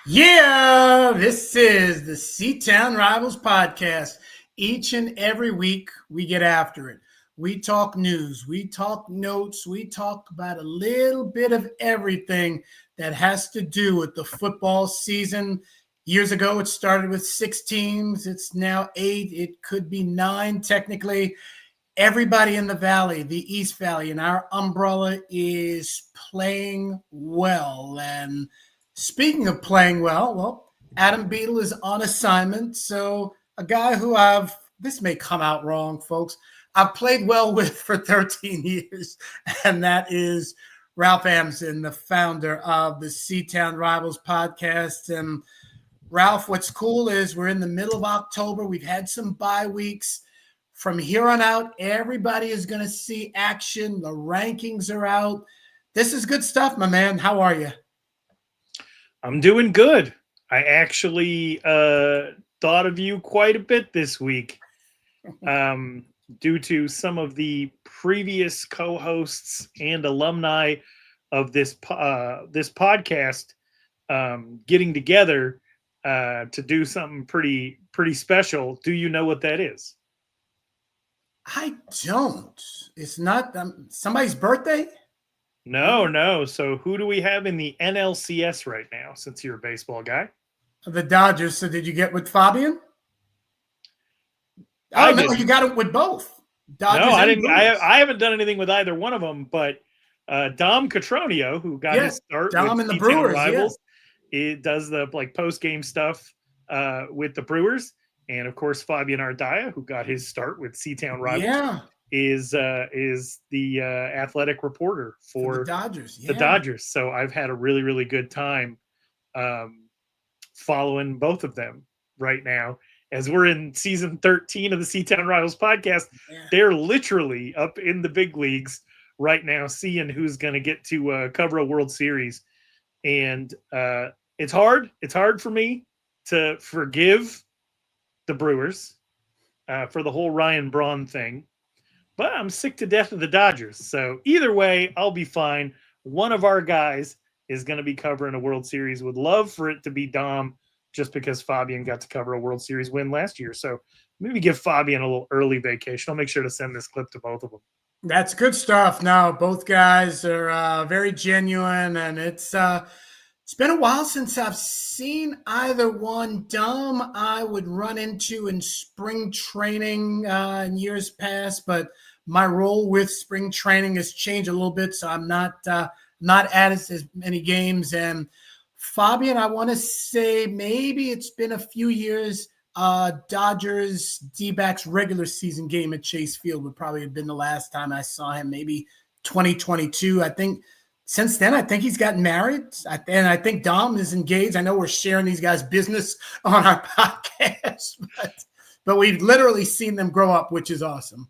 Yeah, this is the C-Town Rivals podcast. Each and every week, we get after it. We talk news, we talk notes, we talk about a little bit of everything that has to do with the football season. Years ago, it started with 6 teams. It's now 8. It could be 9 technically. Everybody in the valley, the East Valley, and our umbrella is playing well. And speaking of playing well, Adam Beadle is on assignment. So a guy who this may come out wrong, folks, I've played well with for 13 years, and that is Ralph Amsden, the founder of the C-Town Rivals podcast. And Ralph, what's cool is we're in the middle of October. We've had some bye weeks. From here on out, everybody is going to see action. The rankings are out. This is good stuff, my man. How are you? I'm doing good. I actually thought of you quite a bit this week due to some of the previous co-hosts and alumni of this podcast getting together to do something pretty special. Do you know what that is? I don't. It's not somebody's birthday? No. So who do we have in the NLCS right now, since you're a baseball guy? The Dodgers. So did you get with Fabian? I don't know. You got it with both. Dodgers no, I didn't. I haven't done anything with either one of them, but Dom Cotroneo, who got his start Dom with and the Brewers, Rivals, it does the post-game stuff with the Brewers. And of course, Fabian Ardaya, who got his start with C-Town Rivals, is the athletic reporter for the Dodgers. The Dodgers. So I've had a really good time following both of them right now. As we're in season 13 of the C-Town Rivals podcast, they're literally up in the big leagues right now, seeing who's going to get to cover a World Series. And it's hard. It's hard for me to forgive the Brewers for the whole Ryan Braun thing, but I'm sick to death of the Dodgers. So either way, I'll be fine. One of our guys is going to be covering a World Series. Would love for it to be Dom, just because Fabian got to cover a World Series win last year. So maybe give Fabian a little early vacation. I'll make sure to send this clip to both of them. That's good stuff. No, both guys are very genuine, and it's been a while since I've seen either one. Dom I would run into in spring training in years past, but my role with spring training has changed a little bit, so I'm not at as many games. And Fabian, I want to say maybe it's been a few years. Dodgers D-backs regular season game at Chase Field would probably have been the last time I saw him, maybe 2022. I think since then, I think he's gotten married, and I think Dom is engaged. I know we're sharing these guys' business on our podcast, but we've literally seen them grow up, which is awesome.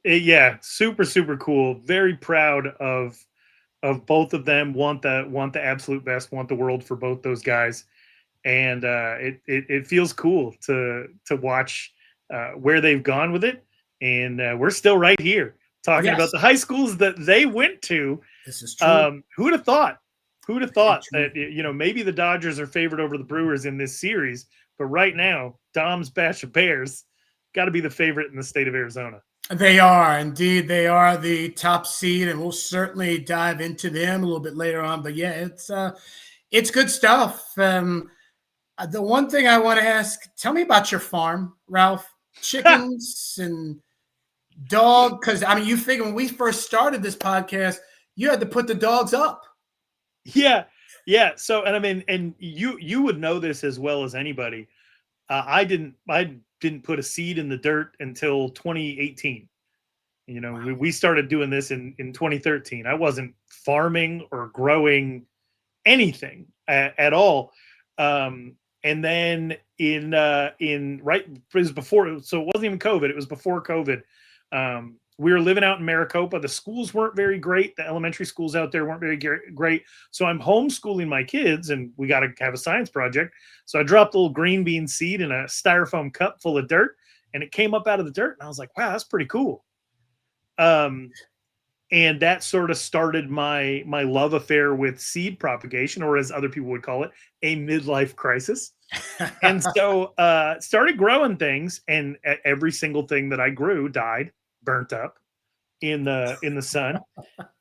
Yeah, super cool. Very proud of both of them. Want the absolute best. Want the world for both those guys, and it feels cool to watch where they've gone with it. And we're still right here talking about the high schools that they went to. This is true. Who would have thought? Who'd have thought that maybe the Dodgers are favored over the Brewers in this series, but right now, Dom's Basha Bears got to be the favorite in the state of Arizona. They are indeed. They are the top seed, and we'll certainly dive into them a little bit later on. But yeah, it's good stuff. The one thing I want to ask: tell me about your farm, Ralph. Chickens and dog, because I mean, you figure when we first started this podcast, you had to put the dogs up. Yeah. So, and I mean, and you would know this as well as anybody. I didn't put a seed in the dirt until 2018. Wow. We started doing this in 2013. I wasn't farming or growing anything at all. And then it was before, so it wasn't even COVID. It was before COVID. We were living out in Maricopa. The schools weren't very great. The elementary schools out there weren't very great. So I'm homeschooling my kids, and we got to have a science project. So I dropped a little green bean seed in a styrofoam cup full of dirt, and it came up out of the dirt. And I was like, wow, that's pretty cool. And that sort of started my love affair with seed propagation, or as other people would call it, a midlife crisis. And so started growing things, and every single thing that I grew died, burnt up in the sun.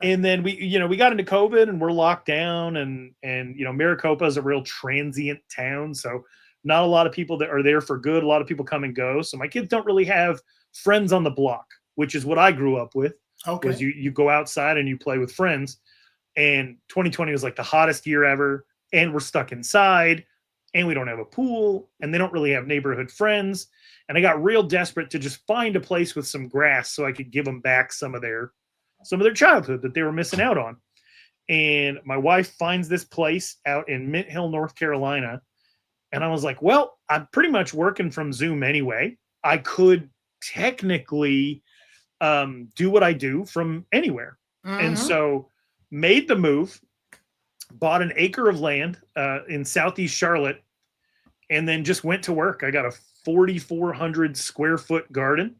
And then we got into COVID and we're locked down, and Maricopa is a real transient town, so not a lot of people that are there for good. A lot of people come and go. So my kids don't really have friends on the block, which is what I grew up with. Okay. Was you go outside and you play with friends. And 2020 was like the hottest year ever, and we're stuck inside, and we don't have a pool, and they don't really have neighborhood friends. And I got real desperate to just find a place with some grass so I could give them back some of their childhood that they were missing out on. And my wife finds this place out in Mint Hill, North Carolina. And I was like, well, I'm pretty much working from Zoom anyway. I could technically do what I do from anywhere. And so made the move, bought an acre of land in Southeast Charlotte, and then just went to work. I got a 4,400 square foot garden.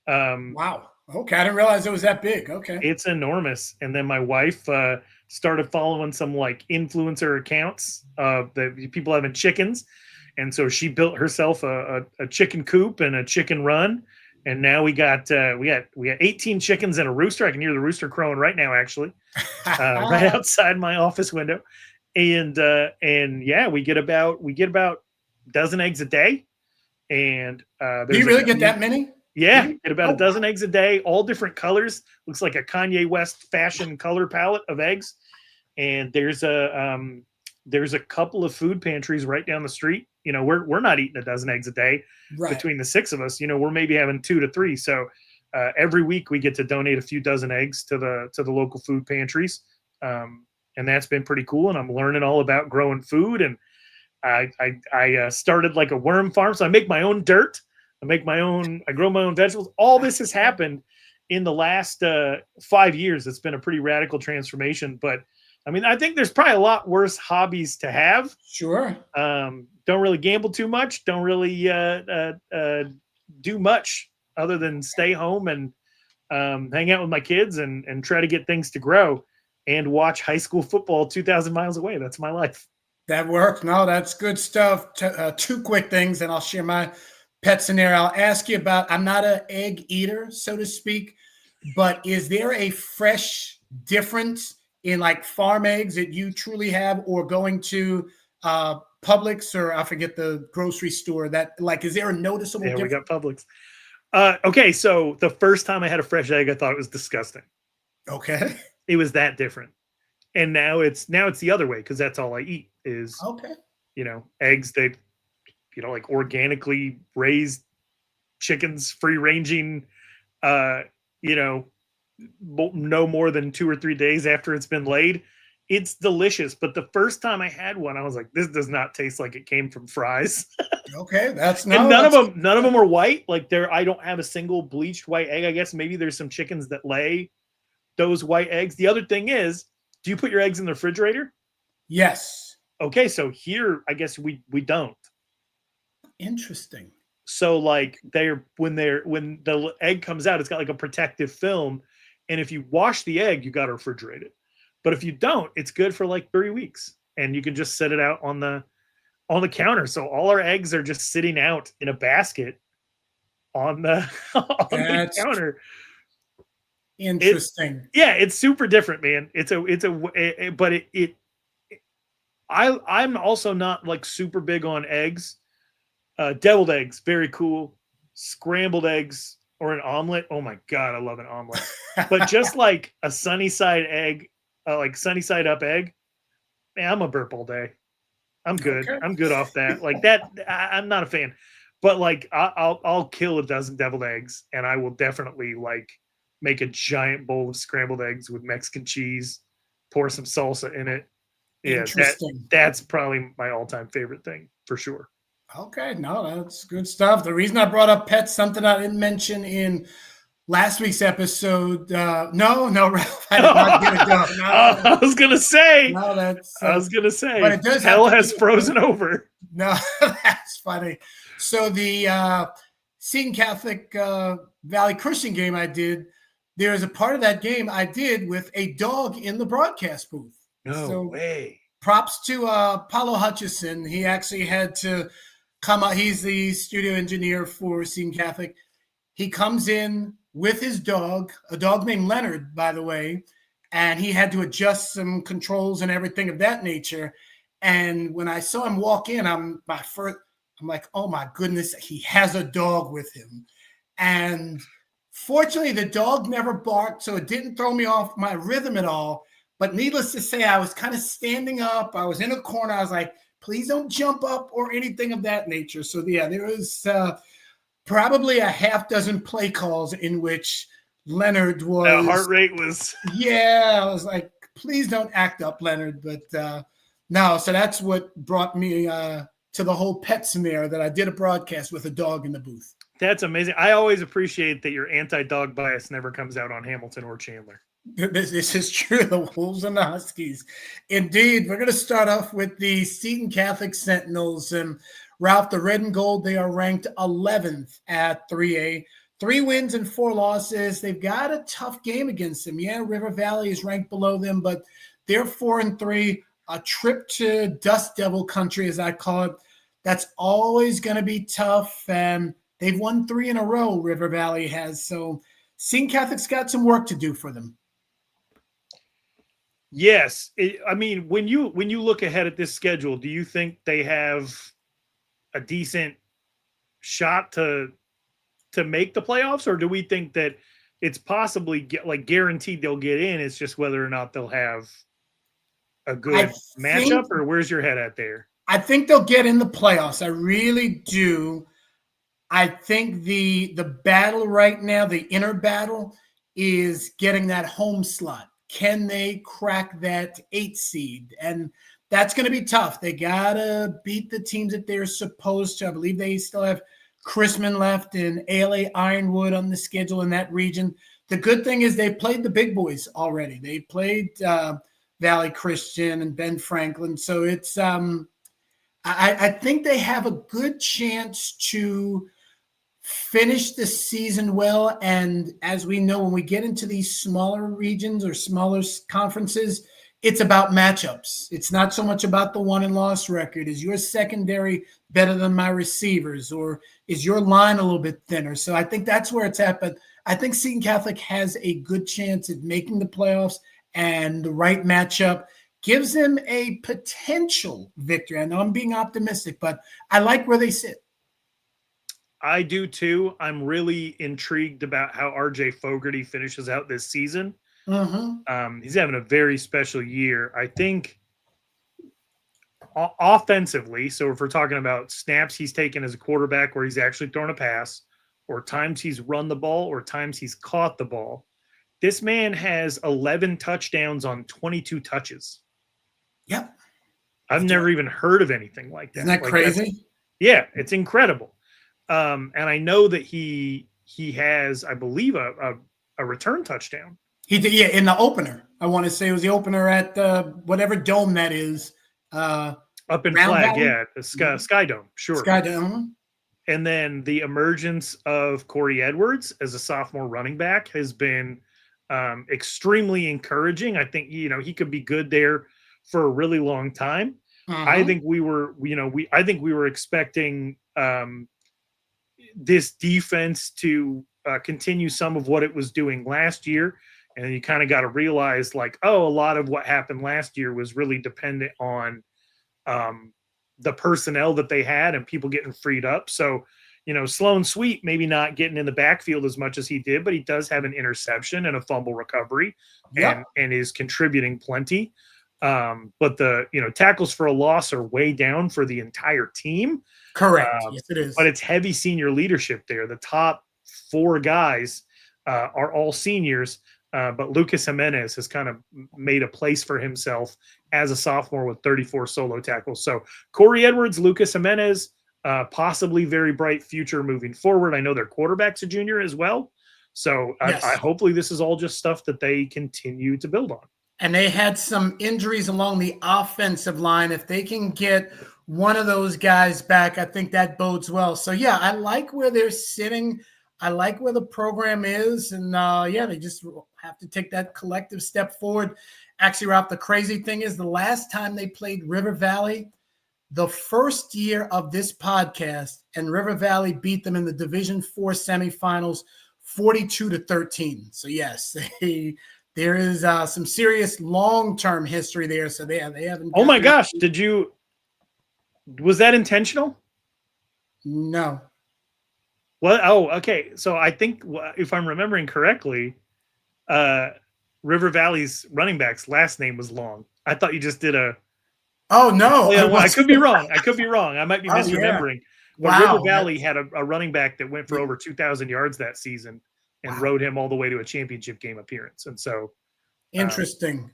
Wow. Okay. I didn't realize it was that big. Okay. It's enormous. And then my wife started following some like influencer accounts of the people having chickens. And so she built herself a chicken coop and a chicken run. And now we got 18 chickens and a rooster. I can hear the rooster crowing right now, actually, right outside my office window. And yeah, we get about a dozen eggs a day. And do you really get that many? Yeah, get about a dozen eggs a day, all different colors. Looks like a Kanye West fashion color palette of eggs. And there's a couple of food pantries right down the street. We're not eating a dozen eggs a day between the six of us. We're maybe having 2 to 3. So every week we get to donate a few dozen eggs to the local food pantries. And that's been pretty cool. And I'm learning all about growing food. And I started like a worm farm. So I make my own dirt. I grow my own vegetables. All this has happened in the last 5 years. It's been a pretty radical transformation. But I mean, I think there's probably a lot worse hobbies to have. Sure. Don't really gamble too much. Don't really do much other than stay home and hang out with my kids and try to get things to grow and watch high school football 2,000 miles away. That's my life. That worked. No, that's good stuff. Two quick things, and I'll share my pet scenario. I'll ask you about, I'm not an egg eater, so to speak, but is there a fresh difference in like farm eggs that you truly have, or going to Publix, or I forget the grocery store, that like, is there a noticeable difference? We got Publix. Okay, so the first time I had a fresh egg, I thought it was disgusting. Okay. It was that different. And now it's the other way, because that's all I eat is eggs that like organically raised chickens, free ranging, no more than 2 or 3 days after it's been laid. It's delicious. But the first time I had one, I was like, this does not taste like it came from fries. Okay. And none of them are white. Like I don't have a single bleached white egg. I guess maybe there's some chickens that lay those white eggs. The other thing is, do you put your eggs in the refrigerator? Yes. Okay. So here, I guess we don't. Interesting. So like when the egg comes out, it's got like a protective film. And if you wash the egg, you got to refrigerate it. But if you don't, it's good for like 3 weeks, and you can just set it out on the counter. So all our eggs are just sitting out in a basket on the counter. Interesting. It's super different, man. I'm also not like super big on eggs. Deviled eggs, very cool. Scrambled eggs or an omelet. Oh my God, I love an omelet. But just like a sunny side egg, like sunny side up egg, man, I'm a burp all day. I'm good. Okay. I'm good off that. Like that, I'm not a fan. But like I'll kill a dozen deviled eggs, and I will definitely like make a giant bowl of scrambled eggs with Mexican cheese, pour some salsa in it. Yeah, that's probably my all-time favorite thing for sure. Okay, no, that's good stuff. The reason I brought up pets, something I didn't mention in last week's episode. No, Ralph, I did not get it done. No, I was gonna say. No, but it does. Hell has frozen over. No, that's funny. So the Seton Catholic Valley Christian game I did, there's a part of that game I did with a dog in the broadcast booth. No way. Props to Paulo Hutchison. He actually had to come out. He's the studio engineer for Seton Catholic. He comes in with his dog, a dog named Leonard, by the way, and he had to adjust some controls and everything of that nature. And when I saw him walk in, I'm like, oh my goodness, he has a dog with him. And fortunately, the dog never barked, so it didn't throw me off my rhythm at all. But needless to say, I was kind of standing up. I was in a corner. I was like, please don't jump up or anything of that nature. So, yeah, there was probably a half dozen play calls in which Leonard was. The heart rate was. Yeah, I was like, please don't act up, Leonard. But no, so that's what brought me to the whole pet snare that I did a broadcast with a dog in the booth. That's amazing. I always appreciate that your anti-dog bias never comes out on Hamilton or Chandler. This is true. The Wolves and the Huskies. Indeed. We're going to start off with the Seton Catholic Sentinels. And Ralph, the red and gold, they are ranked 11th at 3A. 3 wins and 4 losses. They've got a tough game against them. Yeah, River Valley is ranked below them, but they're 4-3. A trip to Dust Devil country, as I call it. That's always going to be tough. And they've won 3 in a row, River Valley has. So Seton Catholic's got some work to do for them. Yes. When you look ahead at this schedule, do you think they have a decent shot to make the playoffs, or do we think that it's possibly guaranteed they'll get in? It's just whether or not they'll have a good matchup, or where's your head at there? I think they'll get in the playoffs. I really do. I think the battle right now, the inner battle, is getting that home slot. Can they crack that 8 seed? And that's going to be tough. They got to beat the teams that they're supposed to. I believe they still have Chrisman left and ALA Ironwood on the schedule in that region. The good thing is they played the big boys already. They played Valley Christian and Ben Franklin. So it's I think they have a good chance to finish the season well. And as we know, when we get into these smaller regions or smaller conferences, it's about matchups. It's not so much about the won and loss record. Is your secondary better than my receivers, or is your line a little bit thinner? So I think that's where it's at. But I think Seton Catholic has a good chance at making the playoffs, and the right matchup gives them a potential victory. I know I'm being optimistic, but I like where they sit. I do too. I'm really intrigued about how RJ Fogarty finishes out this season. Mm-hmm. He's having a very special year. I think offensively, so if we're talking about snaps he's taken as a quarterback where he's actually thrown a pass, or times he's run the ball, or times he's caught the ball, this man has 11 touchdowns on 22 touches. Yep. I've never even heard of anything like that. Isn't that crazy? Yeah, it's incredible. And I know that he has, I believe, a return touchdown. He did, yeah, in the opener. I want to say it was the opener at whatever dome that is. Up in Flag, Valley? Yeah, the Sky Dome, sure. Sky Dome. And then the emergence of Corey Edwards as a sophomore running back has been extremely encouraging. I think, he could be good there for a really long time. Uh-huh. I think we were expecting this defense to continue some of what it was doing last year. And you kind of got to realize, a lot of what happened last year was really dependent on the personnel that they had and people getting freed up. So, Sloan Sweet maybe not getting in the backfield as much as he did, but he does have an interception and a fumble recovery, and is contributing plenty. But the tackles for a loss are way down for the entire team. Correct. Yes, it is. But it's heavy senior leadership there. The top 4 guys are all seniors. But Lucas Jimenez has kind of made a place for himself as a sophomore with 34 solo tackles. So Corey Edwards, Lucas Jimenez, possibly very bright future moving forward. I know their quarterback's a junior as well. So yes. I hopefully this is all just stuff that they continue to build on. And they had some injuries along the offensive line. If they can get one of those guys back, I think that bodes well. So, yeah, I like where they're sitting. I like where the program is, and they just have to take that collective step forward. Actually, Ralph, the crazy thing is the last time they played River Valley, the first year of this podcast, and River Valley beat them in the Division IV semifinals, 42-13. So yes, there is some serious long-term history there. So they haven't. Oh my gosh! Was that intentional? No. Well, oh, okay. So I think if I'm remembering correctly, River Valley's running back's last name was Long. I thought you just did a. Oh no! I could be wrong. I might be misremembering. But Wow. River Valley had a running back that went for over 2,000 yards that season and rode him all the way to a championship game appearance. And so, interesting.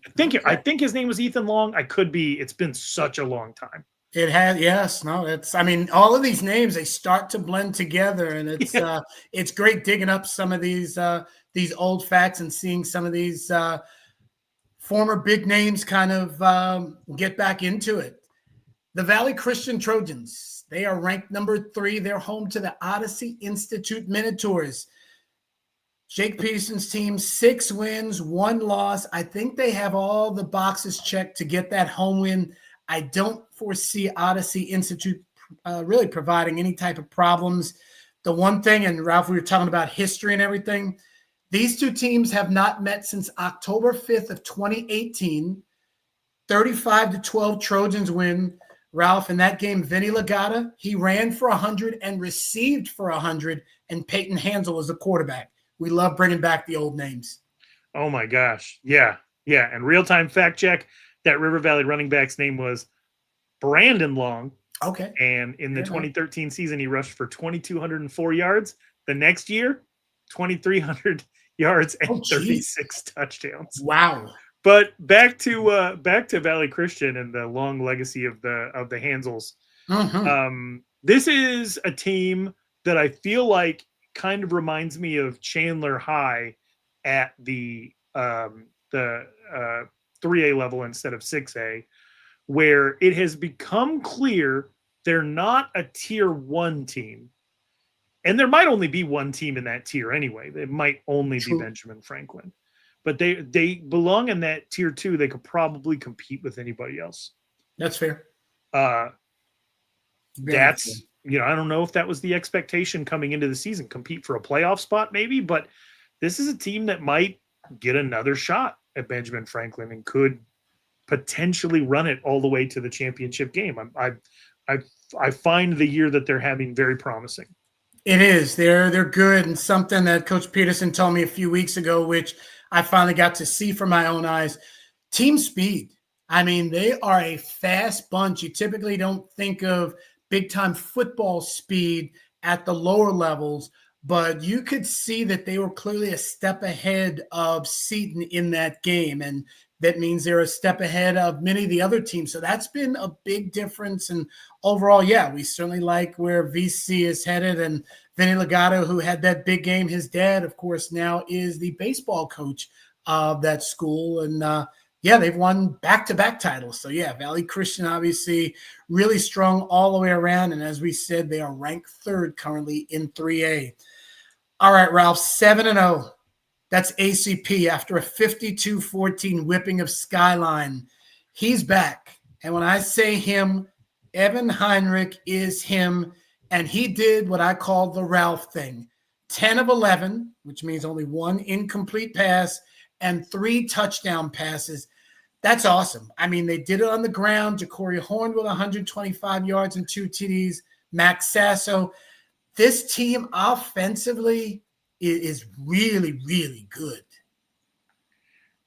I think his name was Ethan Long. I could be. It's been such a long time. It has, yes, no. It's, I mean, all of these names, they start to blend together, and it's great digging up some of these old facts and seeing some of these former big names kind of get back into it. The Valley Christian Trojans, they are ranked number 3. They're home to the Odyssey Institute Minotaurs. Jake Peterson's team, 6 wins, 1 loss. I think they have all the boxes checked to get that home win. I don't foresee Odyssey Institute really providing any type of problems. The one thing, and Ralph, we were talking about history and everything, these two teams have not met since October 5th of 2018. 35-12 Trojans win. Ralph, in that game, Vinny Legata, he ran for 100 and received for 100, and Peyton Hansel was the quarterback. We love bringing back the old names. Oh, my gosh. Yeah. And real-time fact check, that River Valley running back's name was Brandon Long. Okay. And in the 2013 season, he rushed for 2,204 yards. The next year, 2,300 yards and 36 touchdowns. Wow. But back to Valley Christian and the long legacy of the Hansels. Mm-hmm. This is a team that I feel like kind of reminds me of Chandler High at the 3A level instead of 6A, where it has become clear they're not a tier 1 team. And there might only be one team in that tier anyway. It might only be Benjamin Franklin. But they belong in that tier 2. They could probably compete with anybody else. That's fair. That's, I don't know if that was the expectation coming into the season, compete for a playoff spot maybe, but this is a team that might get another shot at Benjamin Franklin and could potentially run it all the way to the championship game. I find the year that they're having very promising. It is. They're good, and something that Coach Peterson told me a few weeks ago, which I finally got to see for my own eyes, team speed. I mean, they are a fast bunch. You typically don't think of big-time football speed at the lower levels, but you could see that they were clearly a step ahead of Seton in that game, and that means they're a step ahead of many of the other teams. So that's been a big difference. And overall, we certainly like where VC is headed. And Vinny Legato, who had that big game, his dad, of course, now is the baseball coach of that school. And they've won back-to-back titles. So Valley Christian obviously really strong all the way around. And as we said, they are ranked 3rd currently in 3A. All right, Ralph, 7-0. That's ACP after a 52-14 whipping of Skyline. He's back. And when I say him, Evan Heinrich is him. And he did what I call the Ralph thing. 10 of 11, which means only 1 incomplete pass and 3 touchdown passes. That's awesome. I mean, they did it on the ground. Ja'Cory Horn with 125 yards and 2 TDs. Max Sasso. This team offensively is really, really good.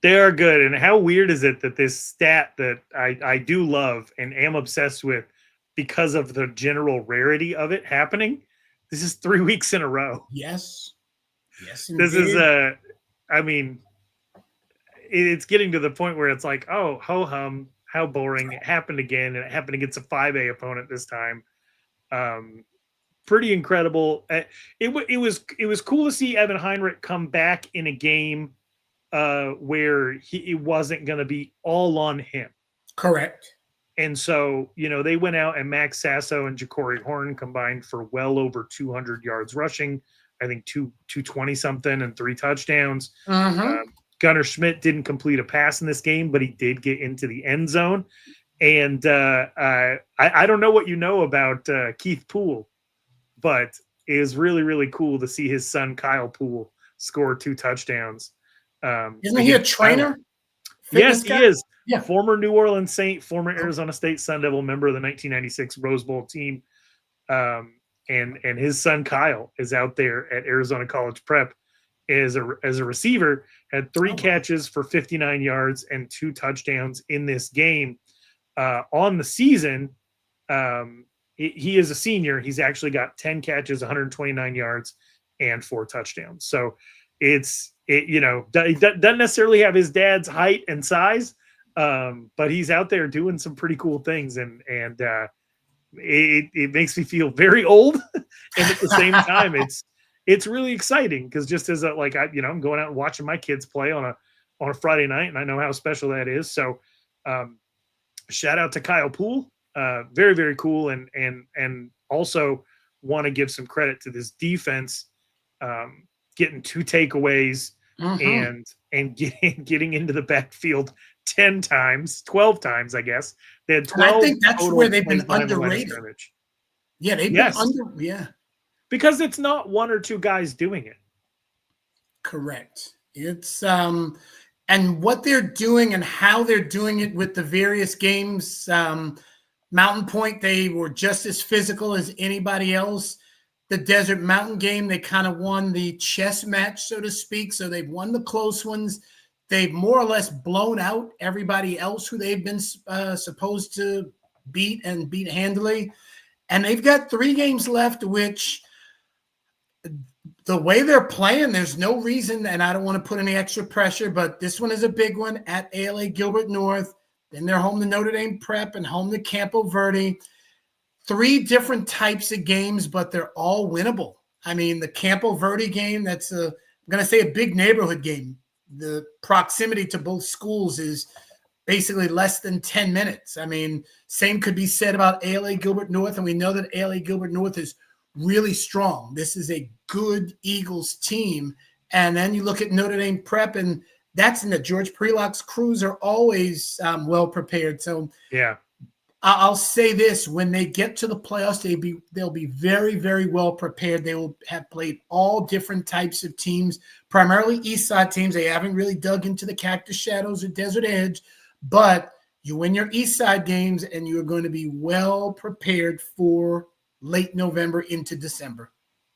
They are good. And how weird is it that this stat that I do love and am obsessed with because of the general rarity of it happening, this is 3 weeks in a row. Yes, indeed. This is it's getting to the point where it's like, oh, ho-hum, how boring. It happened again, and it happened against a 5A opponent this time. Pretty incredible. It was cool to see Evan Heinrich come back in a game where it wasn't going to be all on him. Correct. And so, they went out and Max Sasso and Ja'Cory Horn combined for well over 200 yards rushing, I think 220 something and 3 touchdowns. Mm-hmm. Gunnar Schmidt didn't complete a pass in this game, but he did get into the end zone. And I don't know what you know about Keith Poole, but it was really, really cool to see his son Kyle Poole score 2 touchdowns. Isn't he a trainer? Yes, he is. Yeah. Former New Orleans Saint, former Arizona State Sun Devil, member of the 1996 Rose Bowl team. And his son Kyle is out there at Arizona College Prep as a receiver, had 3 catches for 59 yards and 2 touchdowns in this game. On the season, he is a senior. He's actually got 10 catches, 129 yards, and 4 touchdowns. So he doesn't necessarily have his dad's height and size, but he's out there doing some pretty cool things, and it makes me feel very old, and at the same time, it's really exciting because just as I'm going out and watching my kids play on a Friday night, and I know how special that is. So, shout out to Kyle Poole, very, very cool, and also want to give some credit to this defense, getting 2 takeaways and getting into the backfield 10 times, 12 times, I guess. They had 12. And I think that's where they've been underrated. Yeah, they've been because it's not 1 or 2 guys doing it. Correct. It's and what they're doing and how they're doing it with the various games. Mountain Point, they were just as physical as anybody else. The Desert Mountain game, they kind of won the chess match, so to speak. So they've won the close ones. They've more or less blown out everybody else who they've been supposed to beat and beat handily. And they've got 3 games left, which the way they're playing, there's no reason, and I don't want to put any extra pressure, but this one is a big one at ALA Gilbert North. Then they're home to Notre Dame Prep and home to Campo Verde. 3 different types of games, but they're all winnable. I mean, the Campo Verde game, I'm going to say a big neighborhood game. The proximity to both schools is basically less than 10 minutes. I mean, same could be said about ALA Gilbert North, and we know that ALA Gilbert North is really strong. This is a good Eagles team. And then you look at Notre Dame Prep, and that's in the George Prelock's crews are always well prepared. So yeah, I'll say this: when they get to the playoffs, they'll be very, very well prepared. They will have played all different types of teams, primarily East Side teams. They haven't really dug into the Cactus Shadows or Desert Edge, but you win your East Side games, and you are going to be well prepared for late November into December.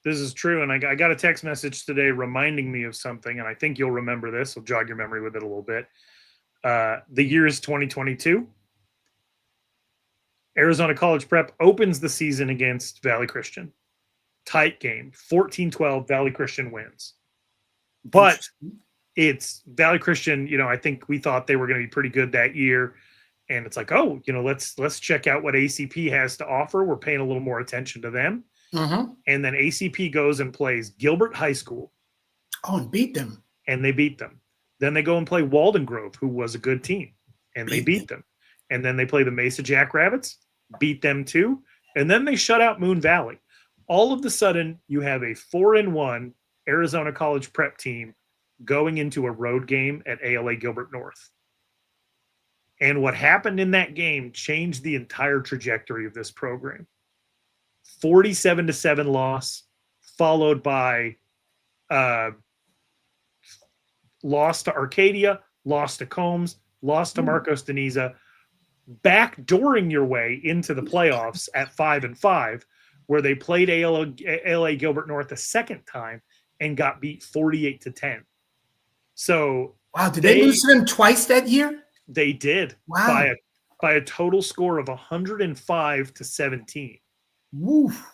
This is true, and I got a text message today reminding me of something, and I think you'll remember this. I'll jog your memory with it a little bit. The year is 2022. Arizona College Prep opens the season against Valley Christian. Tight game, 14-12, Valley Christian wins. But it's Valley Christian, I think we thought they were going to be pretty good that year. And it's like, let's check out what ACP has to offer. We're paying a little more attention to them. Mm-hmm. And then ACP goes and plays Gilbert High School. Oh, and beat them. And they beat them. Then they go and play Walden Grove, who was a good team. And they beat them. And then they play the Mesa Jackrabbits, beat them too. And then they shut out Moon Valley. All of a sudden, you have a 4-1 Arizona College Prep team going into a road game at ALA Gilbert North. And what happened in that game changed the entire trajectory of this program. 47-7 loss, followed by loss to Arcadia, loss to Combs, loss to Marcos Deniza, backdooring your way into the playoffs at 5-5, where they played ALA Gilbert North a second time and got beat 48-10. So wow, did they lose to them twice that year? They did. Wow. By a total score of 105-17. Woof.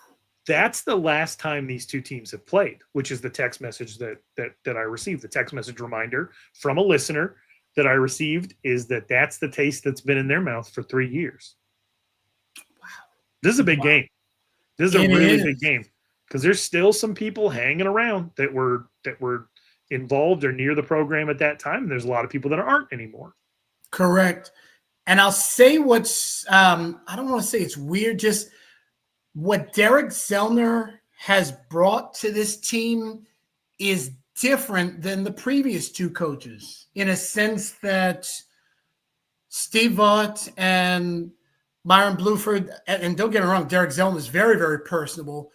That's the last time these two teams have played, which is the text message that I received. The text message reminder from a listener that I received is that's the taste that's been in their mouth for 3 years. Wow. This is a big game. This is a really big game because there's still some people hanging around that were involved or near the program at that time. And there's a lot of people that aren't anymore. Correct. And I'll say what's I don't want to say it's weird, just what Derek Zellner has brought to this team is different than the previous two coaches, in a sense that Steve Vaught and Myron Bluford, and don't get me wrong, Derek Zellner is very, very personable,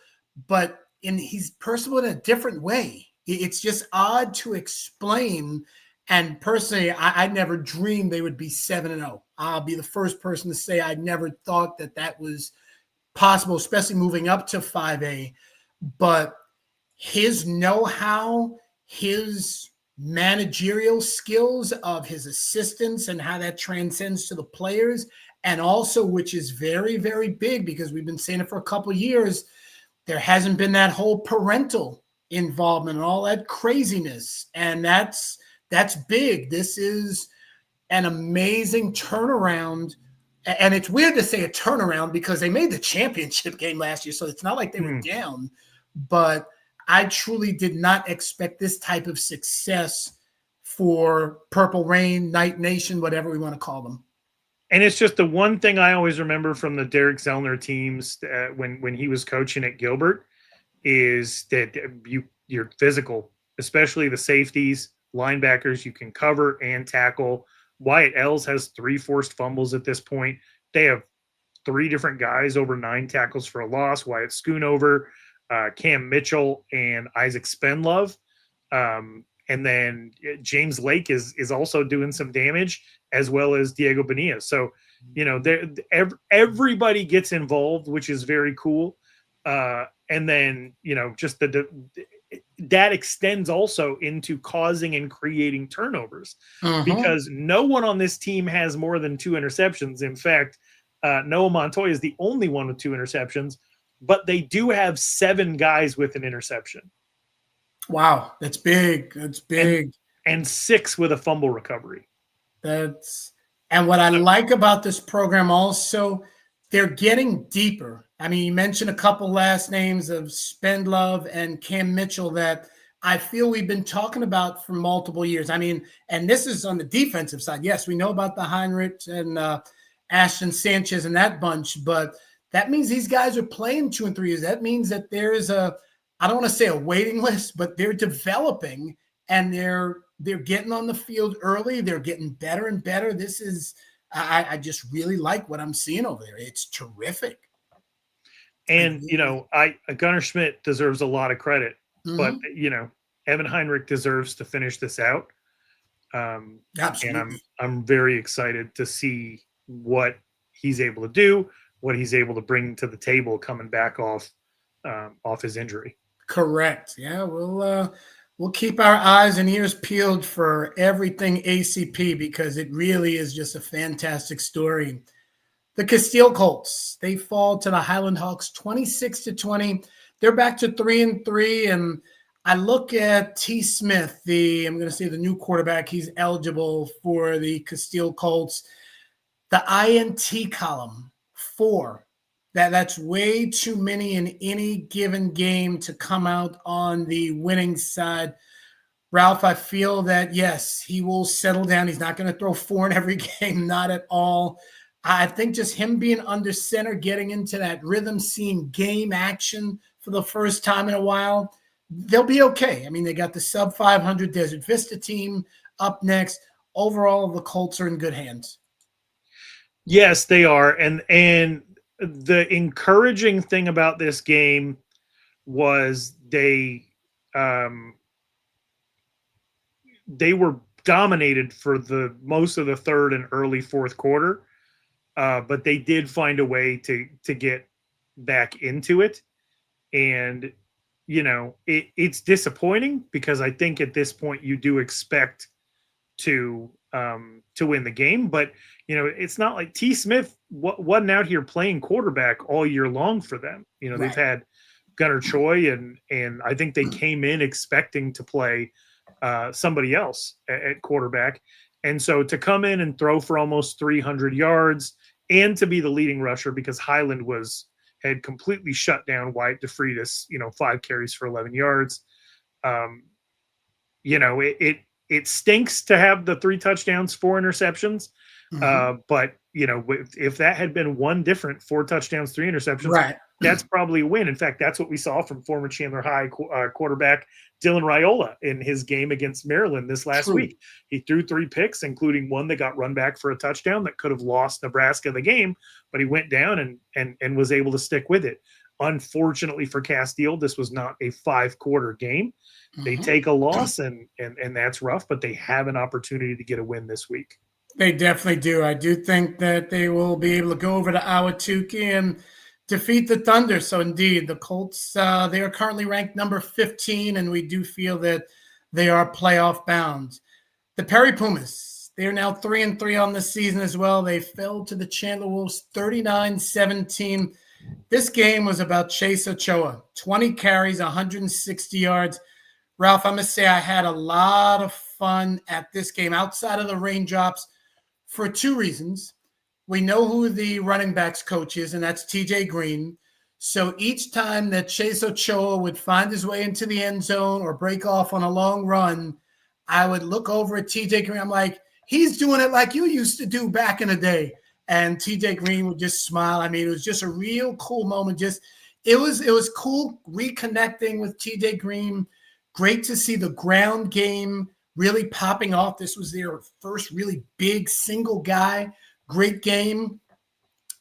but he's personable in a different way. It's just odd to explain. And personally, I never dreamed they would be 7-0. I'll be the first person to say I never thought that was possible, especially moving up to 5A. But his know-how, his managerial skills of his assistants and how that transcends to the players, and also, which is very, very big because we've been saying it for a couple of years, there hasn't been that whole parental involvement and all that craziness. And that's big. This is an amazing turnaround. And it's weird to say a turnaround because they made the championship game last year, so it's not like they were down. But I truly did not expect this type of success for Purple Rain, Night Nation, whatever we want to call them. And it's just the one thing I always remember from the Derek Zellner teams when he was coaching at Gilbert is that you're physical, especially the safeties, linebackers. You can cover and tackle. Wyatt Ells has 3 forced fumbles at this point. They have 3 different guys over 9 tackles for a loss. Wyatt Schoonover, Cam Mitchell, and Isaac Spenlove. And then James Lake is also doing some damage, as well as Diego Bonilla. So, everybody gets involved, which is very cool. And then, just that extends also into causing and creating turnovers, because no one on this team has more than 2 interceptions. In fact, Noah Montoya is the only one with 2 interceptions, but they do have 7 guys with an interception. Wow, that's big. That's big. And 6 with a fumble recovery. And what I like about this program also, they're getting deeper. I mean, you mentioned a couple last names of Spendlove and Cam Mitchell that I feel we've been talking about for multiple years. I mean, and this is on the defensive side. Yes, we know about the Heinrich and Ashton Sanchez and that bunch, but that means these guys are playing 2 and 3 years. That means that there is I don't want to say a waiting list, but they're developing and they're getting on the field early. They're getting better and better. This is, I just really like what I'm seeing over there. It's terrific. And, Gunnar Schmidt deserves a lot of credit, but, Evan Heinrich deserves to finish this out. Absolutely. And I'm very excited to see what he's able to do, what he's able to bring to the table coming back off his injury. Correct. Yeah, we'll keep our eyes and ears peeled for everything ACP, because it really is just a fantastic story. The Casteel Colts, they fall to the Highland Hawks 26-20. They're back to 3 and 3, and I look at T. Smith, I'm going to say the new quarterback. He's eligible for the Casteel Colts. The INT column, 4. That's way too many in any given game to come out on the winning side. Ralph, I feel that, yes, he will settle down. He's not going to throw 4 in every game, not at all. I think just him being under center, getting into that rhythm, seeing game action for the first time in a while, they'll be okay. I mean, they got the sub 500 Desert Vista team up next. Overall, the Colts are in good hands. Yes, they are. And the encouraging thing about this game was they were dominated for the most of the third and early fourth quarter, but they did find a way to get back into it. And, it's disappointing, because I think at this point you do expect to win the game, but it's not like T. Smith wasn't out here playing quarterback all year long for them. Right. They've had Gunnar Choi, and I think they came in expecting to play somebody else at quarterback. And so to come in and throw for almost 300 yards and to be the leading rusher, because Highland had completely shut down Wyatt DeFreitas, 5 carries for 11 yards. It stinks to have the 3 touchdowns, 4 interceptions. But if that had been one different, 4 touchdowns, 3 interceptions, right, that's probably a win. In fact, that's what we saw from former Chandler High quarterback Dylan Raiola in his game against Maryland this last week. He threw 3 picks, including one that got run back for a touchdown that could have lost Nebraska the game, but he went down and was able to stick with it. Unfortunately for Casteel, this was not a 5-quarter game. They take a loss, and that's rough, but they have an opportunity to get a win this week. They definitely do. I do think that they will be able to go over to Ahwatukee and defeat the Thunder. So, indeed, the Colts, they are currently ranked number 15, and we do feel that they are playoff bound. The Perry Pumas, they are now 3-3 on the season as well. They fell to the Chandler Wolves 39-17. This game was about Chase Ochoa, 20 carries, 160 yards. Ralph, I must say I had a lot of fun at this game outside of the raindrops for 2 reasons. We know who the running backs coach is, and that's TJ Green. So each time that Chase Ochoa would find his way into the end zone or break off on a long run, I would look over at TJ Green. I'm like, he's doing it like you used to do back in the day. And TJ Green would just smile. I mean, it was just a real cool moment. It was cool reconnecting with TJ Green. Great to see the ground game really popping off. This was their first really big single guy. Great game.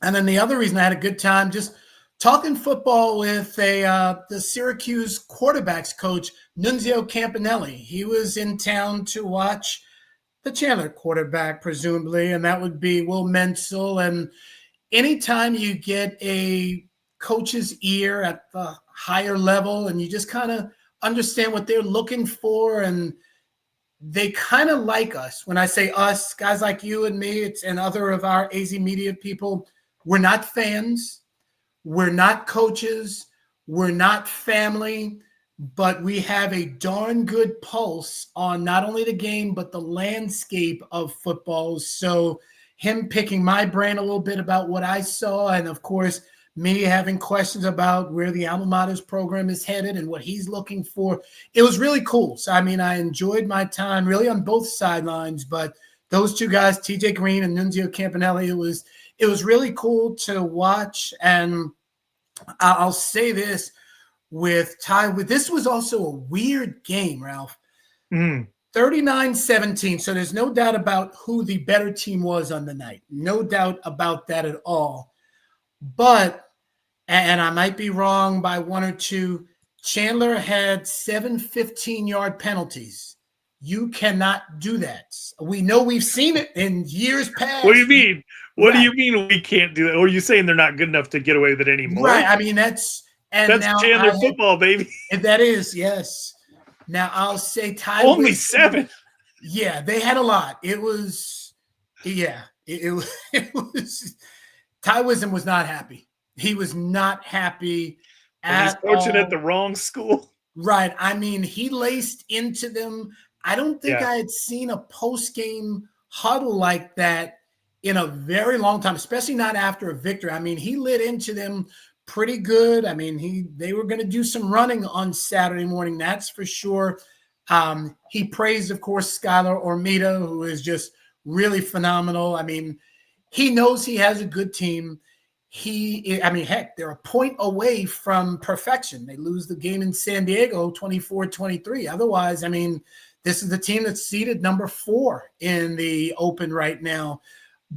And then the other reason I had a good time just talking football with the Syracuse quarterbacks coach, Nunzio Campanelli. He was in town to watch the Chandler quarterback, presumably, and that would be Will Menzel. And anytime you get a coach's ear at the higher level and you just kind of understand what they're looking for, and they kind of like us. When I say us, guys like you and me, and other of our AZ Media people, we're not fans, we're not coaches, we're not family, but we have a darn good pulse on not only the game, but the landscape of football. So him picking my brain a little bit about what I saw, and of course, me having questions about where the Alma Mater's program is headed and what he's looking for. It was really cool. So, I mean, I enjoyed my time really on both sidelines, but those 2 guys, TJ Green and Nunzio Campanelli, it was really cool to watch. And I'll say this with Ty, this was also a weird game, Ralph. 39-17. So there's no doubt about who the better team was on the night. No doubt about that at all. But, and I might be wrong by 1 or 2, Chandler had 7 15-yard penalties. You cannot do that. We know, we've seen it in years past. What do you mean? What do you mean we can't do that? Or are you saying they're not good enough to get away with it anymore? Right. I mean, that's Chandler football, baby. That is, yes. Now I'll say Ty only Wisdom, 7. Yeah, they had a lot. It was, yeah, it was. Ty Wisdom was not happy. He was not happy He's coaching at the wrong school. Right. I mean, he laced into them. I don't think I had seen a post-game huddle like that in a very long time, especially not after a victory. I mean, he lit into them pretty good. I mean, they were going to do some running on Saturday morning, that's for sure. He praised, of course, Skylar Ormita, who is just really phenomenal. I mean, he knows he has a good team. Heck, they're a point away from perfection. They lose the game in San Diego 24-23. Otherwise, I mean, this is the team that's seeded number 4 in the Open right now.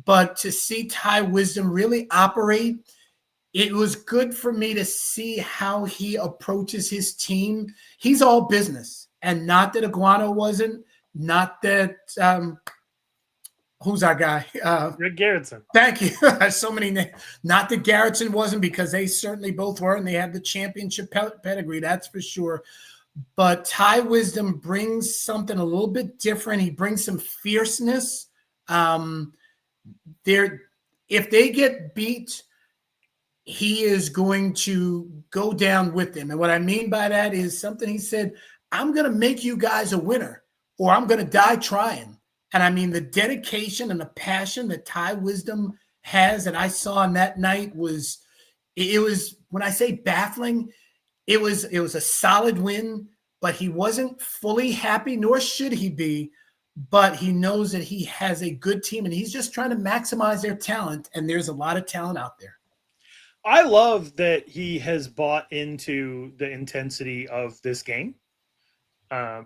But to see Ty Wisdom really operate, it was good for me to see how he approaches his team. He's all business, and not that Iguana wasn't, not that who's our guy? Rick Garrettson. Thank you. So many names. Not that Garrettson wasn't, because they certainly both were, and they had the championship pedigree, that's for sure. But Ty Wisdom brings something a little bit different. He brings some fierceness. If they get beat, he is going to go down with them. And what I mean by that is something he said, I'm going to make you guys a winner, or I'm going to die trying. And I mean, the dedication and the passion that Ty Wisdom has, that I saw on that night, was when I say baffling, it was a solid win, but he wasn't fully happy, nor should he be. But he knows that he has a good team, and he's just trying to maximize their talent. And there's a lot of talent out there. I love that he has bought into the intensity of this game,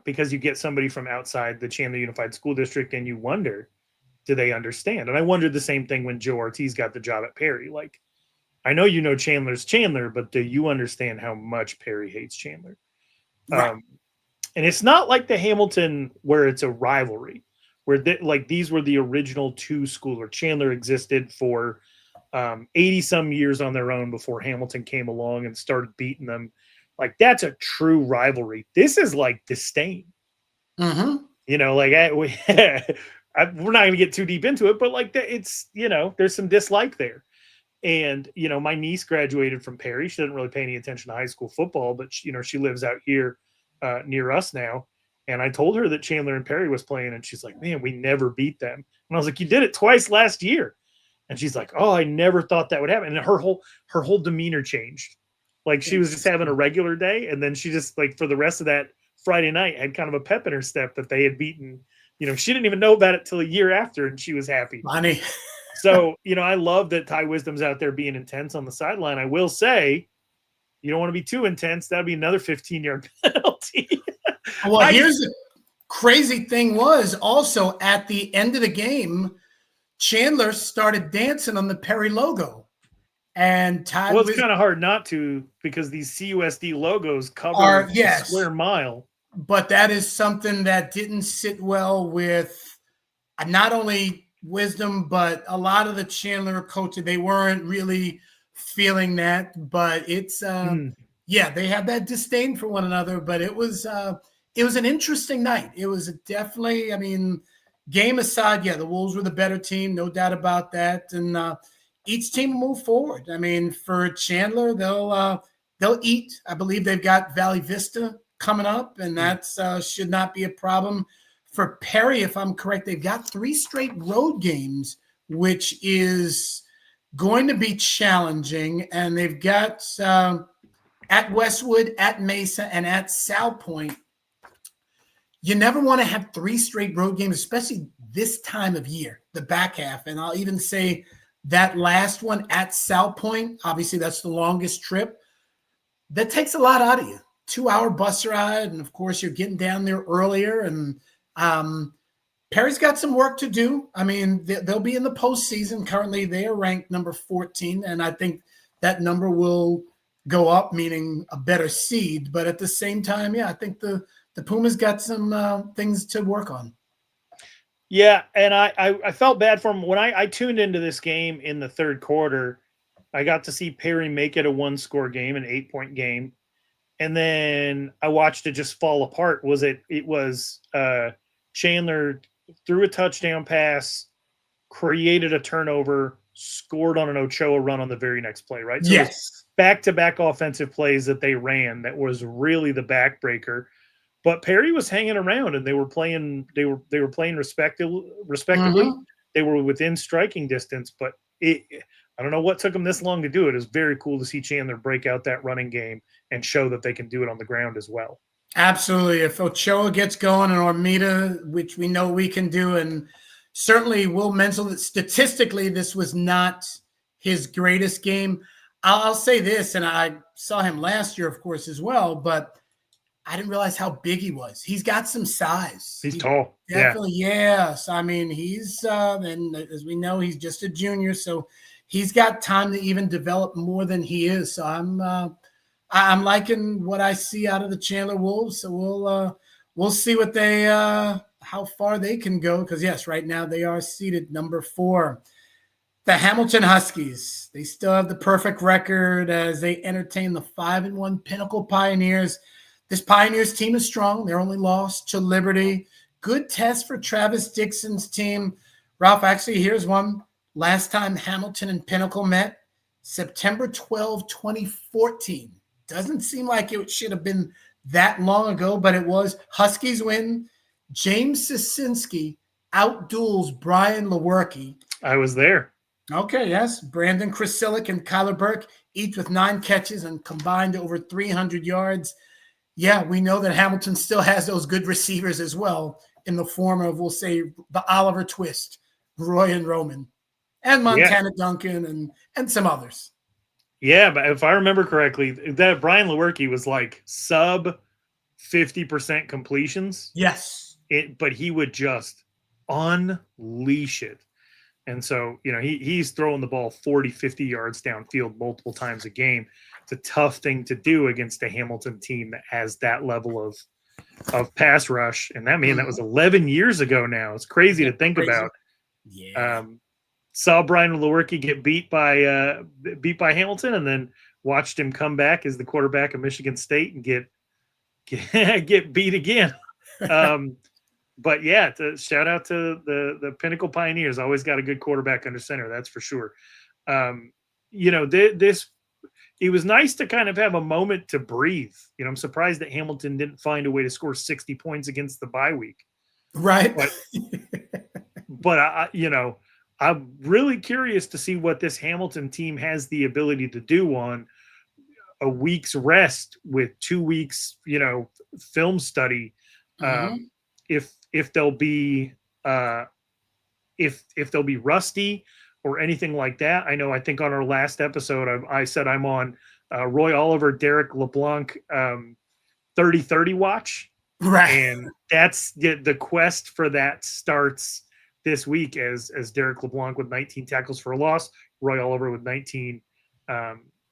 because you get somebody from outside the Chandler Unified School District and you wonder, do they understand? And I wondered the same thing when Joe Ortiz got the job at Perry. Like, I know you know Chandler's Chandler, but do you understand how much Perry hates Chandler? Right. And it's not like the Hamilton where it's a rivalry, where like these were the original two schools where Chandler existed for 80 some years on their own before Hamilton came along and started beating them. Like, that's a true rivalry. This is like disdain. Mm-hmm. You know, like we're not going to get too deep into it, but like it's, you know, there's some dislike there. And, you know, my niece graduated from Perry. She doesn't really pay any attention to high school football, but she, you know, she lives out here near us now. And I told her that Chandler and Perry was playing, and she's like, man, we never beat them. And I was like, you did it twice last year. And she's like, oh, I never thought that would happen. And her whole demeanor changed. Like, she was just having a regular day. And then she just, like, for the rest of that Friday night, had kind of a pep in her step that they had beaten. You know, she didn't even know about it till a year after, and she was happy. Funny. So, you know, I love that Ty Wisdom's out there being intense on the sideline. I will say, you don't want to be too intense. That'd be another 15-yard penalty. Well, here's the crazy thing was also at the end of the game, Chandler started dancing on the Perry logo. And Ty well, it's kind of hard not to, because these CUSD logos cover a square mile. But that is something that didn't sit well with not only Wisdom, but a lot of the Chandler coaches. They weren't really feeling that, but it's yeah, they had that disdain for one another. But it was an interesting night. It was definitely, I mean, game aside, yeah, the Wolves were the better team, no doubt about that. And each team will move forward. I mean, for Chandler, they'll eat. I believe they've got Valley Vista coming up, and that should not be a problem. For Perry, if I'm correct, they've got 3 straight road games, which is going to be challenging. And they've got at Westwood, at Mesa, and at Salpointe. You never want to have 3 straight road games, especially this time of year, the back half. And I'll even say that last one at Salpointe, obviously that's the longest trip. That takes a lot out of you. 2-hour bus ride, and of course you're getting down there earlier. And Perry's got some work to do. I mean, they'll be in the postseason. Currently, they are ranked number 14, and I think that number will go up, meaning a better seed. But at the same time, yeah, I think the Pumas got some things to work on. Yeah, and I felt bad for him. When I tuned into this game in the third quarter, I got to see Perry make it a 1-score game, an 8-point game. And then I watched it just fall apart. It was Chandler threw a touchdown pass, created a turnover, scored on an Ochoa run on the very next play, right? So yes. Back-to-back offensive plays that they ran that was really the backbreaker. But Perry was hanging around, and they were playing respectively. Mm-hmm. They were within striking distance, but I don't know what took them this long to do it. It was very cool to see Chandler break out that running game and show that they can do it on the ground as well. Absolutely. If Ochoa gets going and Armida, which we know we can do, and certainly Will Menzel, that statistically this was not his greatest game. I'll say this, and I saw him last year, of course, as well, but I didn't realize how big he was. He's got some size. He's tall. Definitely, yes. I mean, he's and as we know, he's just a junior, so he's got time to even develop more than he is. So I'm liking what I see out of the Chandler Wolves. So we'll see what they how far they can go, because yes, right now they are seated number 4. The Hamilton Huskies, they still have the perfect record as they entertain the 5-1 Pinnacle Pioneers. This Pioneers team is strong. They're only lost to Liberty. Good test for Travis Dixon's team. Ralph, actually, here's one. Last time Hamilton and Pinnacle met, September 12, 2014. Doesn't seem like it should have been that long ago, but it was. Huskies win. James Sosinski outduels Brian Lewerke. I was there. Okay, yes. Brandon Krasilic and Kyler Burke, each with 9 catches and combined over 300 yards. Yeah, we know that Hamilton still has those good receivers as well, in the form of, we'll say, the Oliver Twist, Roy and Roman, and Montana Duncan and some others. Yeah, but if I remember correctly, that Brian Lewerke was like sub 50% completions. Yes. But he would just unleash it. And so, he's throwing the ball 40, 50 yards downfield multiple times a game. It's a tough thing to do against a Hamilton team that has that level of pass rush. And that was 11 years ago now. It's crazy to think about. Yeah. Saw Brian Lewerke get beat by Hamilton, and then watched him come back as the quarterback of Michigan State and get beat again. But yeah, shout out to the Pinnacle Pioneers. Always got a good quarterback under center, that's for sure. It was nice to kind of have a moment to breathe. I'm surprised that Hamilton didn't find a way to score 60 points against the bye week. Right. But I'm really curious to see what this Hamilton team has the ability to do on a week's rest with 2 weeks, film study. If they'll be if they'll be rusty or anything like that. I think on our last episode, I said I'm on Roy Oliver, Derek LeBlanc 30-30 watch. Right. And that's the quest for that starts this week as Derek LeBlanc with 19 tackles for a loss, Roy Oliver with 19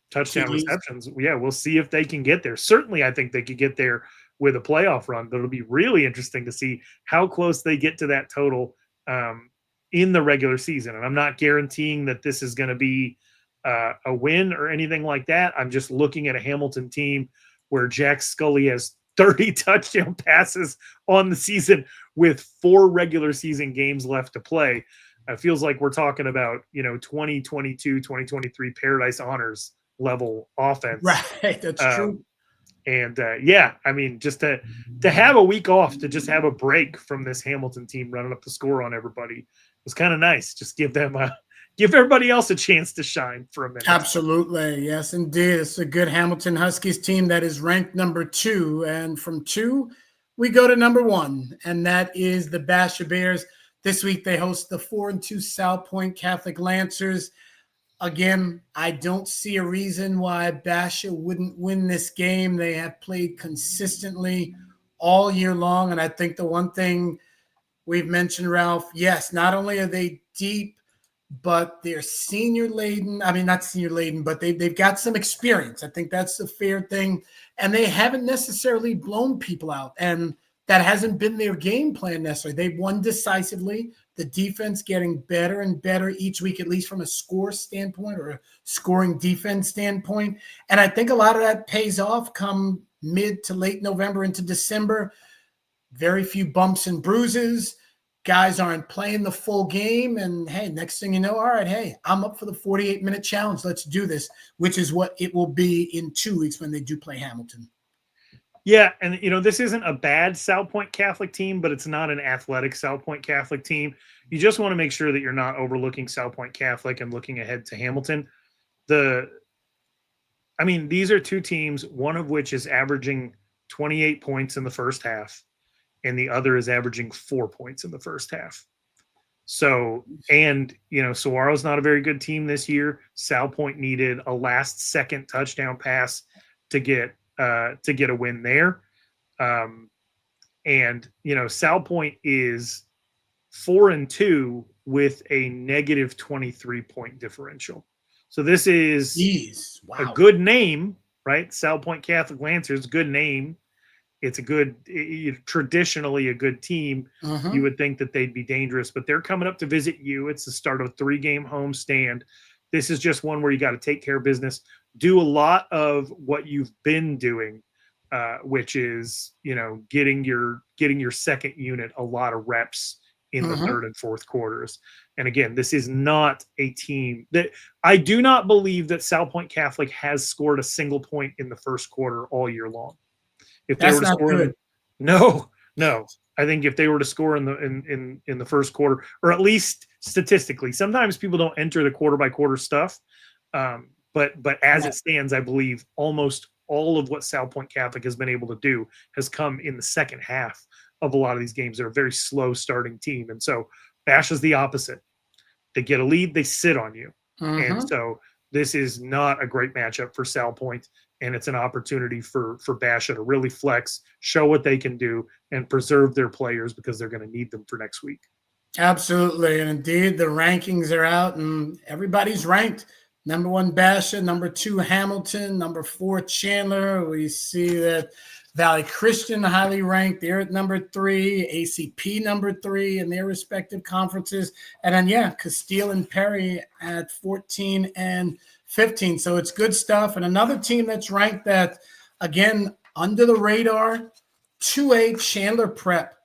touchdown receptions. Yeah, we'll see if they can get there. Certainly, I think they could get there with a playoff run, but it'll be really interesting to see how close they get to that total in the regular season. And I'm not guaranteeing that this is going to be a win or anything like that. I'm just looking at a Hamilton team where Jack Scully has 30 touchdown passes on the season with 4 regular season games left to play. It feels like we're talking about, 2022, 2023 Paradise Honors level offense. Right. That's true. And just to have a week off, to just have a break from this Hamilton team running up the score on everybody was kind of nice. Just give everybody else a chance to shine for a minute. Absolutely. Yes, indeed. It's a good Hamilton Huskies team that is ranked number 2. And from 2, we go to number 1, and that is the Basha Bears. This week, they host the 4-2 Salpointe Catholic Lancers. Again, I don't see a reason why Basha wouldn't win this game. They have played consistently all year long. And I think the one thing we've mentioned, Ralph, yes, not only are they deep, but they're senior laden. I mean, not senior laden, but they've got some experience. I think that's the fair thing. And they haven't necessarily blown people out. And that hasn't been their game plan necessarily. They've won decisively. The defense getting better and better each week, at least from a score standpoint or a scoring defense standpoint. And I think a lot of that pays off come mid to late November into December. Very few bumps and bruises. Guys aren't playing the full game. And, hey, next thing you know, all right, hey, I'm up for the 48-minute challenge. Let's do this, which is what it will be in 2 weeks when they do play Hamilton. Yeah, and, this isn't a bad Salpointe Catholic team, but it's not an athletic Salpointe Catholic team. You just want to make sure that you're not overlooking Salpointe Catholic and looking ahead to Hamilton. These are 2 teams, one of which is averaging 28 points in the first half, and the other is averaging 4 points in the first half. So, and, Saguaro's not a very good team this year. Salpointe needed a last-second touchdown pass to get a win there. Salpointe is 4-2 with a negative 23-point differential. So this is a good name, right? Salpointe Catholic Lancers, good name. It's traditionally a good team. You would think that they'd be dangerous, but they're coming up to visit you. It's the start of a 3-game homestand. This is just one where you got to take care of business, do a lot of what you've been doing, which is, getting your second unit a lot of reps in the third and fourth quarters. And again, this is not a team that I do not believe that Salpointe Catholic has scored a single point in the first quarter all year long. If they were to score, no. I think if they were to score in the first quarter, or at least statistically, sometimes people don't enter the quarter by quarter stuff. But as it stands, I believe almost all of what Salpointe Catholic has been able to do has come in the second half of a lot of these games. They're a very slow starting team. And so Basha's the opposite. They get a lead, they sit on you. And so this is not a great matchup for Salpointe, and it's an opportunity for Basha to really flex, show what they can do, and preserve their players because they're going to need them for next week. Absolutely. And indeed, the rankings are out, and everybody's ranked. Number 1, Basha. Number 2, Hamilton. Number 4, Chandler. We see that Valley Christian highly ranked. They're at number 3. ACP number 3 in their respective conferences. And then, yeah, Casteel and Perry at 14 and 15. So it's good stuff. And another team that's ranked that, again, under the radar, 2A Chandler Prep.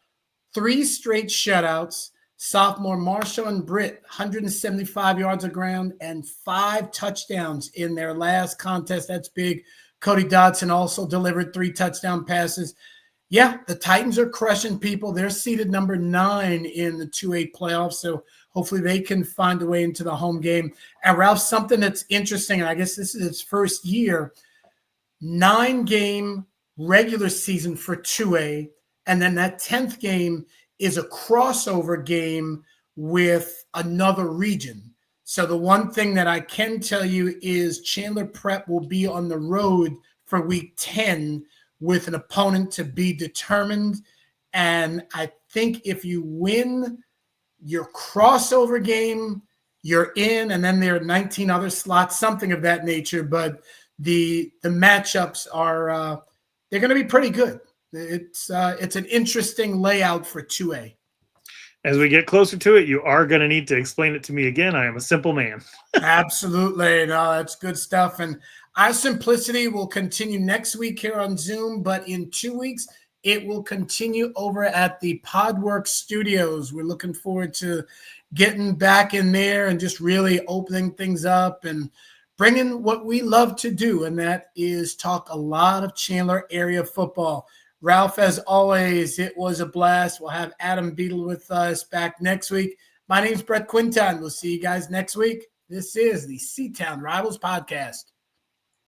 3 straight shutouts. Sophomore Marshall and Bret, 175 yards of ground and 5 touchdowns in their last contest. That's big. Cody Dodson also delivered 3 touchdown passes. Yeah, the Titans are crushing people. They're seeded number 9 in the 2A playoffs, so hopefully they can find a way into the home game. And Ralph, something that's interesting, and I guess this is its first year, 9-game regular season for 2A, and then that 10th game is a crossover game with another region. So the one thing that I can tell you is Chandler Prep will be on the road for week 10 with an opponent to be determined. And I think if you win your crossover game, you're in, and then there are 19 other slots, something of that nature. But the matchups are they're going to be pretty good. It's an interesting layout for 2A. As we get closer to it, you are going to need to explain it to me again. I am a simple man. Absolutely. No, that's good stuff. And our simplicity will continue next week here on Zoom, but in 2 weeks, it will continue over at the Podworks Studios. We're looking forward to getting back in there and just really opening things up and bringing what we love to do, and that is talk a lot of Chandler area football. Ralph, as always, it was a blast. We'll have Adam Beadle with us back next week. My name's Bret Quintyne. We'll see you guys next week. This is the Seton Rivals Podcast.